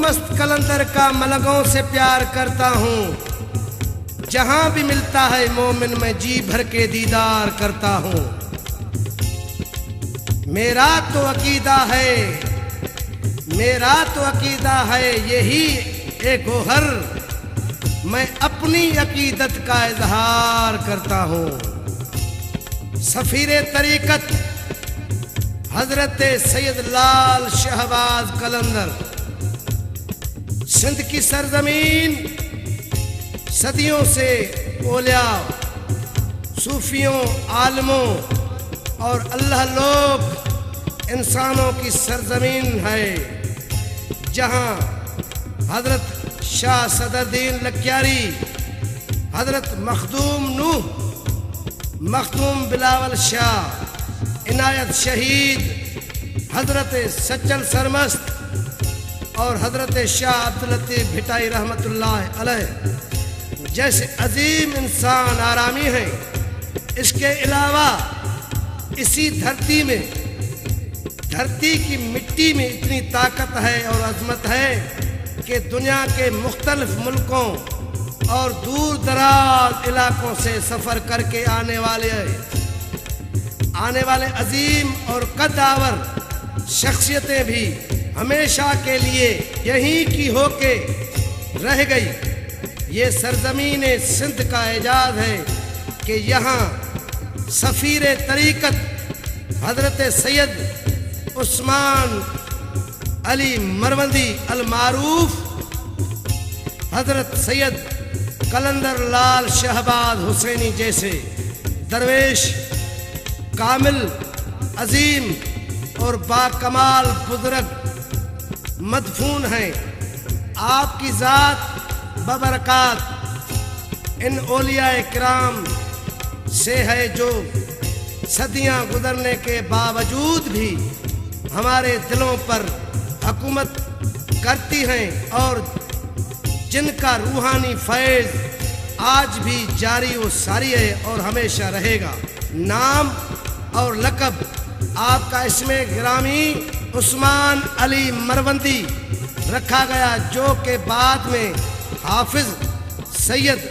मस्त कलंदर का मलंगों से प्यार करता हूँ। जहाँ भी मिलता है मोमिन में जी भर के दीदार करता हूँ। मेरा तो अकीदा है यही एक गोहर, मैं अपनी अकीदत का इजहार करता हूँ। सफीरे तरीकत हजरत सैयद लाल शहबाज कलंदर, सिंध की सरजमीन सदियों से औलिया, सूफियों, आलमों और अल्लाह लोग इंसानों की सरजमीन है, जहाँ हजरत शाह सदरुद्दीन लक्यारी, हजरत मखदूम नूह, मखदूम बिलावल शाह, इनायत शहीद हजरत सच्चल सरमस्त और हजरत शाह अब्दुल लतीफ भिटाई रहमतुल्लाह अलैह जैसे अजीम इंसान आरामी हैं। इसके अलावा इसी धरती की मिट्टी में इतनी ताकत है और अजमत है कि दुनिया के मुख्तलिफ मुल्कों और दूर दराज इलाकों से सफ़र करके आने वाले अजीम और कद्दावर शख्सियतें भी हमेशा के लिए यहीं की होके रह गई। ये सरजमीन सिंध का एजाज है कि यहाँ सफ़ीर तरीक़त हजरत सैयद उस्मान अली मरवंदी अल मारूफ, हजरत सैयद कलंदर लाल शहबाज हुसैनी जैसे दरवेश कामिल, अजीम और बाकमाल बुजुर्ग मदफून हैं। आपकी ज़ात बबरकात इन औलिया किराम से है जो सदियां गुजरने के बावजूद भी हमारे दिलों पर हुकूमत करती हैं और जिनका रूहानी फैज़ आज भी जारी व सारी है और हमेशा रहेगा। नाम और लक़ब आपका इसमें गिरामी उस्मान अली मरवंदी रखा गया, जो के बाद में हाफिज़ सैयद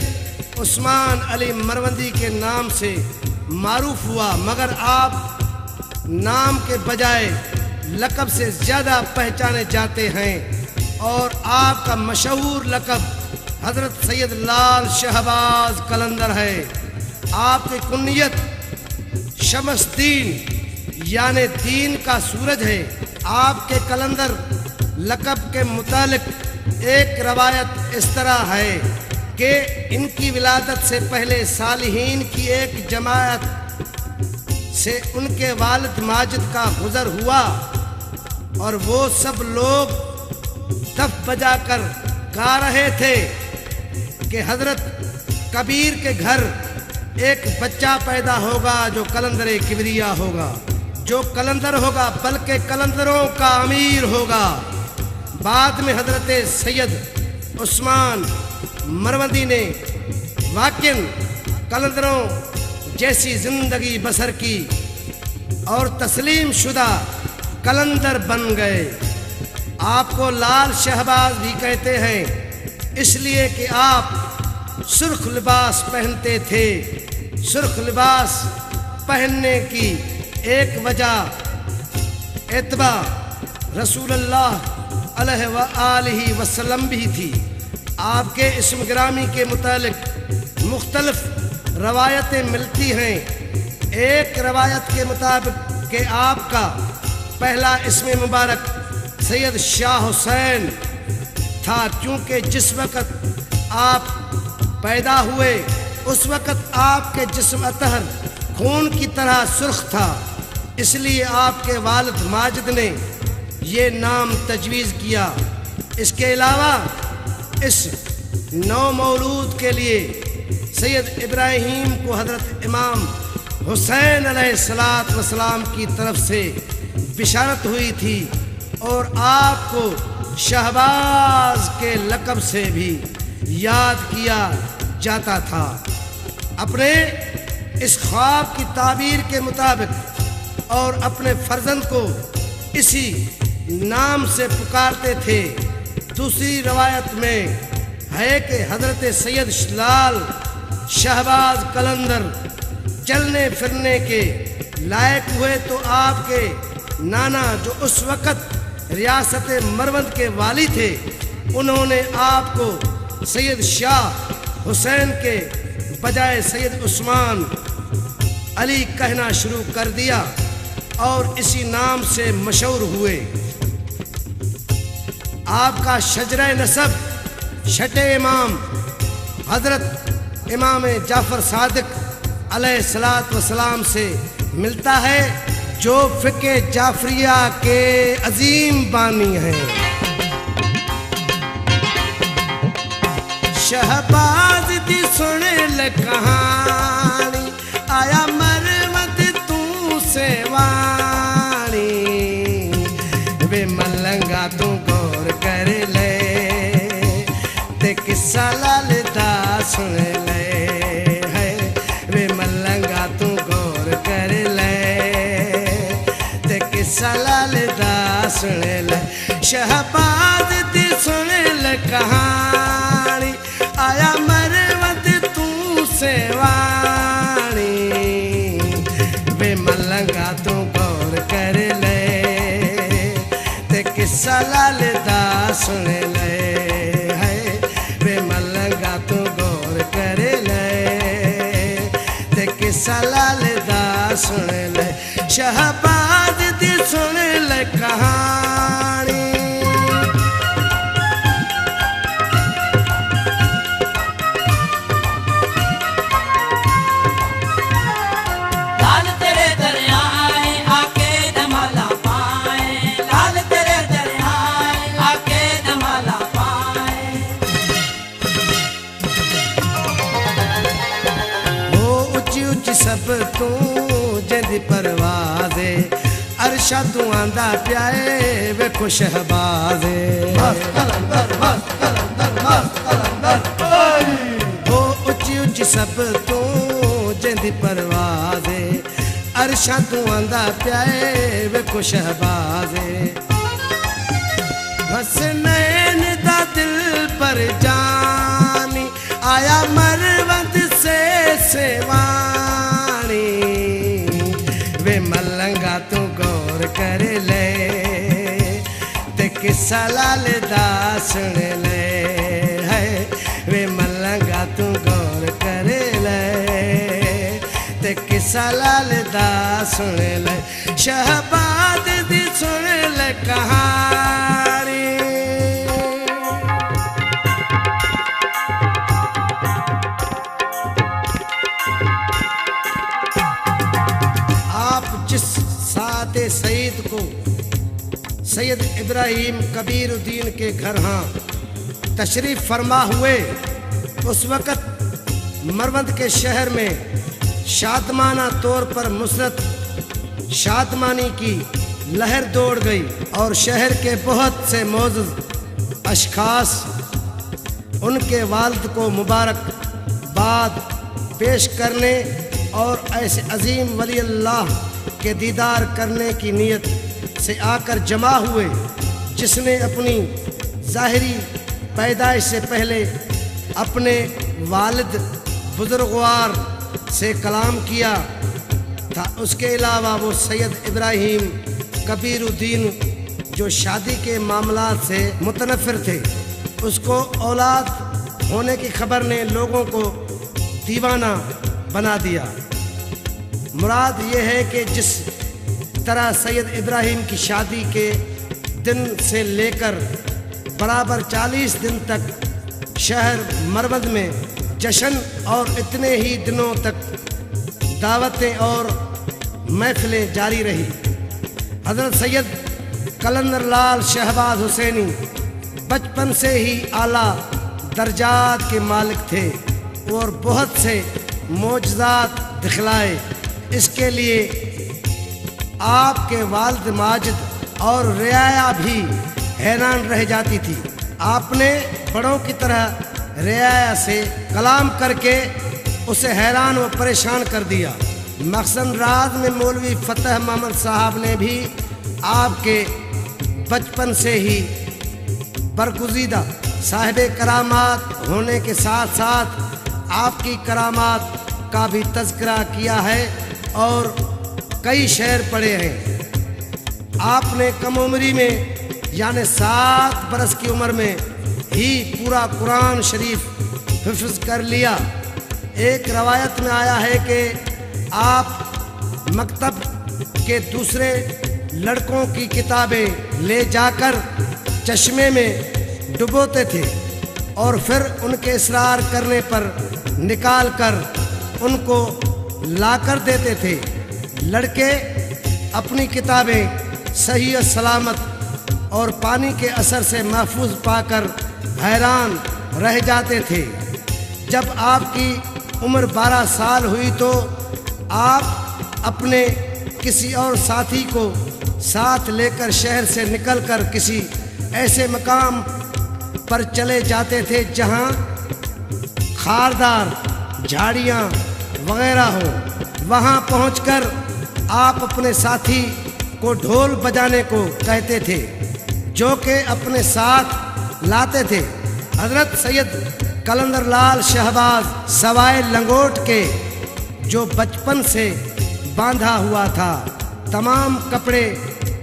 उस्मान अली मरवंदी के नाम से मारूफ हुआ, मगर आप नाम के बजाय लक़ब से ज़्यादा पहचाने जाते हैं और आपका मशहूर लक़ब हज़रत सैयद लाल शहबाज कलंदर है। आपकी कुन्नियत शमसदीन यानी दीन का सूरज है। आपके कलंदर लक़ब के मुतालिक एक रवायत इस तरह है कि इनकी विलादत से पहले सालिहीन की एक जमात से उनके वालिद माजिद का गुज़र हुआ और वो सब लोग दफ बजाकर गा रहे थे कि हज़रत कबीर के घर एक बच्चा पैदा होगा जो कलंदर किबरिया होगा, जो कलंदर होगा बल्कि कलंदरों का अमीर होगा। बाद में हज़रत सैयद उस्मान मरवंदी ने वाकिन कलंदरों जैसी ज़िंदगी बसर की और तस्लीम शुदा कलंदर बन गए। आपको लाल शहबाज भी कहते हैं इसलिए कि आप सुर्ख लिबास पहनते थे। सुर्ख लिबास पहनने की एक वजह इत्बा रसूलुल्लाह अलैहि वसल्लम भी थी। आपके इस्म गिरामी के मुतालिक मुख्तलिफ रवायतें मिलती हैं। एक रवायत के मुताबिक कि आपका पहला इस्म मुबारक सैयद शाह हुसैन था, क्योंकि जिस वक़्त आप पैदा हुए उस वक़्त आपके जिस्म अतहर खून की तरह सुर्ख था, इसलिए आपके वालिद माजिद ने ये नाम तजवीज़ किया। इसके अलावा इस नौ मौलूद के लिए सैयद इब्राहीम को हज़रत इमाम हुसैन अलैहिस्सलात वस्सलाम की तरफ से बिशारत हुई थी और आपको शहबाज के लक़ब से भी याद किया जाता था। अपने इस ख्वाब की ताबीर के मुताबिक और अपने फर्जंद को इसी नाम से पुकारते थे। दूसरी रवायत में है कि हजरत सैयद लाल शहबाज कलंदर चलने फिरने के लायक हुए तो आपके नाना जो उस वक़्त रियासत मरवंद के वाली थे, उन्होंने आपको सैयद शाह हुसैन के बजाय सैयद उस्मान अली कहना शुरू कर दिया और इसी नाम से मशहूर हुए। आपका शजरा नसब छठे इमाम हजरत इमाम जाफर सादिक अलैहिस्सलात वसलाम से मिलता है, जो फ़िक़े जाफरिया के अजीम बानी हैं। शहबाज दी सुन ले कहानी, आया मरवत तू सेवानी, वे मलंगा तू गौर कर ले, ते किस्सा लालदा सुन ले, है वे मलंगा तू गौर कर ले, ते किस्सा लालदा सुन ले। शहबाज दी सुन ले कहानी, आया मरवत तू सेवानी, वे मलंगा तू गौर कर ले, ते किस्सा लालदा सुन ले, है वे मलंगा तू गौर कर ले, ते किस्सा लालदा सुन ले। शहबाज दी सुन ले कहानी, सब तू जिंदी परवाज़े अरशा तू आंदा प्याए वे खुश हबाज़े, हो उची उची सब तू जिंदी परवाज़े अरशा तू आंदा प्याए वे खुश हबाज़े। हसनैन दा दिल पर जानी, आया मरवत से सेवानी, वे मलंगा तू गौर कर ले, ते किस्सा लालदा सुन ले, है वे मलंगा तू गौर कर ले, ते किस्सा लालदा सुन ले। शहबाज दी सुन ले कहानी, सादे सईद को सैयद इब्राहिम कबीरुद्दीन के घर तशरीफ़ फरमा हुए, उस वक़्त मरवंद के शहर में शादमाना तौर पर मुसरत शादमानी की लहर दौड़ गई और शहर के बहुत से मौजूद अशखास उनके वालिद को मुबारकबाद पेश करने और ऐसे अजीम वली अल्लाह के दीदार करने की नीयत से आकर जमा हुए, जिसने अपनी ज़ाहिरी पैदाइश से पहले अपने वालिद बुजुर्गवार से कलाम किया था। उसके अलावा वो सैयद इब्राहिम कबीरुद्दीन जो शादी के मामलात से मुतनफ़िर थे, उसको औलाद होने की खबर ने लोगों को दीवाना बना दिया। मुराद ये है कि जिस तरह सैयद इब्राहिम की शादी के दिन से लेकर बराबर 40 दिन तक शहर मरवंद में जश्न और इतने ही दिनों तक दावतें और महफिलें जारी रही। हज़रत सैयद कलंदर लाल शहबाज हुसैनी बचपन से ही आला दर्जात के मालिक थे और बहुत से मोजज़ात दिखलाए। इसके लिए आपके वालिद माजिद और रियाया भी हैरान रह जाती थी। आपने बड़ों की तरह रियाया से कलाम करके उसे हैरान व परेशान कर दिया। मकसद राज में मौलवी फ़तेह मोहम्मद साहब ने भी आपके बचपन से ही बरगुज़ीदा साहिब करामात होने के साथ साथ आपकी करामात का भी तज़किरा किया है और कई शेर पढ़े हैं। आपने कम उम्री में यानी 7 बरस की उम्र में ही पूरा कुरान शरीफ हिफ्ज़ कर लिया। एक रवायत में आया है कि आप मकतब के दूसरे लड़कों की किताबें ले जाकर चश्मे में डुबोते थे और फिर उनके इसरार करने पर निकाल कर उनको लाकर देते थे। लड़के अपनी किताबें सही और सलामत और पानी के असर से महफूज पाकर हैरान रह जाते थे। जब आपकी उम्र 12 साल हुई तो आप अपने किसी और साथी को साथ लेकर शहर से निकलकर किसी ऐसे मकाम पर चले जाते थे जहां खारदार झाड़ियां वगैरह हो। वहां पहुंचकर आप अपने साथी को ढोल बजाने को कहते थे जो कि अपने साथ लाते थे। हज़रत सैयद कलंदर लाल शहबाज सवाए लंगोट के जो बचपन से बांधा हुआ था तमाम कपड़े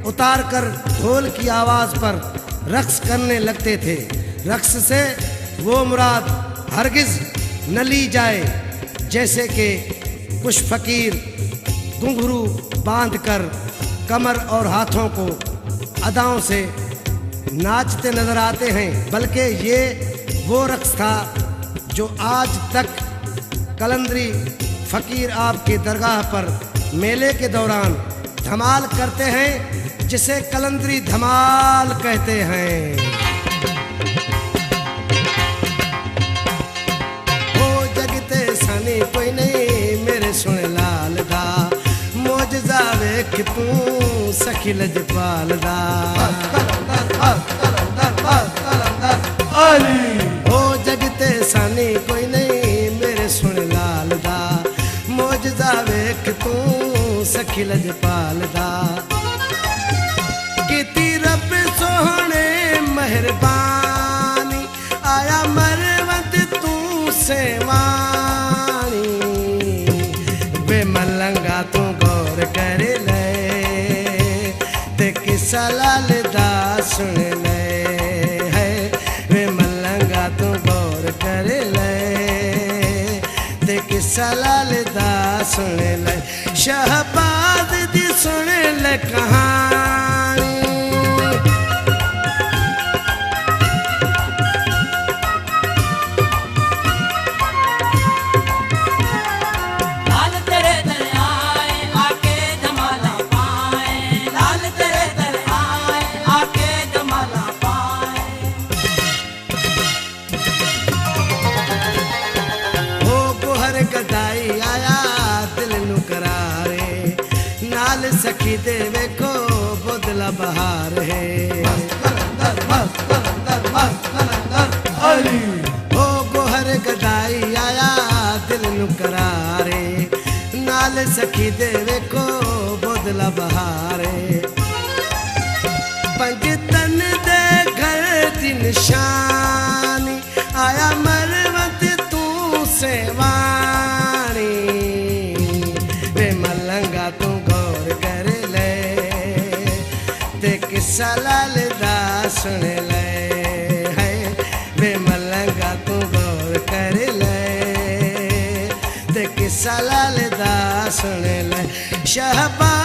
उतारकर ढोल की आवाज़ पर रक्स करने लगते थे। रक्स से वो मुराद हरगिज़ न ली जाए जैसे कि कुछ फ़कीर घुंघरू बांधकर कमर और हाथों को अदाओं से नाचते नज़र आते हैं, बल्कि ये वो रक्स था जो आज तक कलंदरी फ़कीर आपकी दरगाह पर मेले के दौरान धमाल करते हैं, जिसे कलंदरी धमाल कहते हैं। ओ जगते सनी कोई नहीं मेरे सुन लाल दा, मोजज़ा वेख तू सखी लजपाल दा। ओ जगते सनी कोई नहीं मेरे सुन लाल दा, मोजज़ा वेख तू सखी लजपाल दा। कीती रब सोहने मेहरबानी आया मरवत तू सेवानी, वे मलंगा तू गौर कर ले ते किसा लाल दा सुन ले है। वे मलंगा तू गौर कर ले ते किसा लाल दा सुन ले। शहबाज दी सुन ले कहानी, लाल तेरे दर आए आके जमाला पाए, लाल तेरे दर आए आके जमाला पाए। हो गोहर गदाई आया दिल नु करारे, नाल सखी दे वेखो बदला बहार है। हो गोहर गदाई आया दिल नु करारे, नाल सखी दे वेखो बदला बहार है। पंजतन दे घर दी निशानी आया मरवत तू सेवानी, वे मलंगा तू गौर कर ले ते किसा लाल दा सुन ले है। वे मलंगा तू गौर कर ले ते किसा लाल दा सुन ले। शहबाज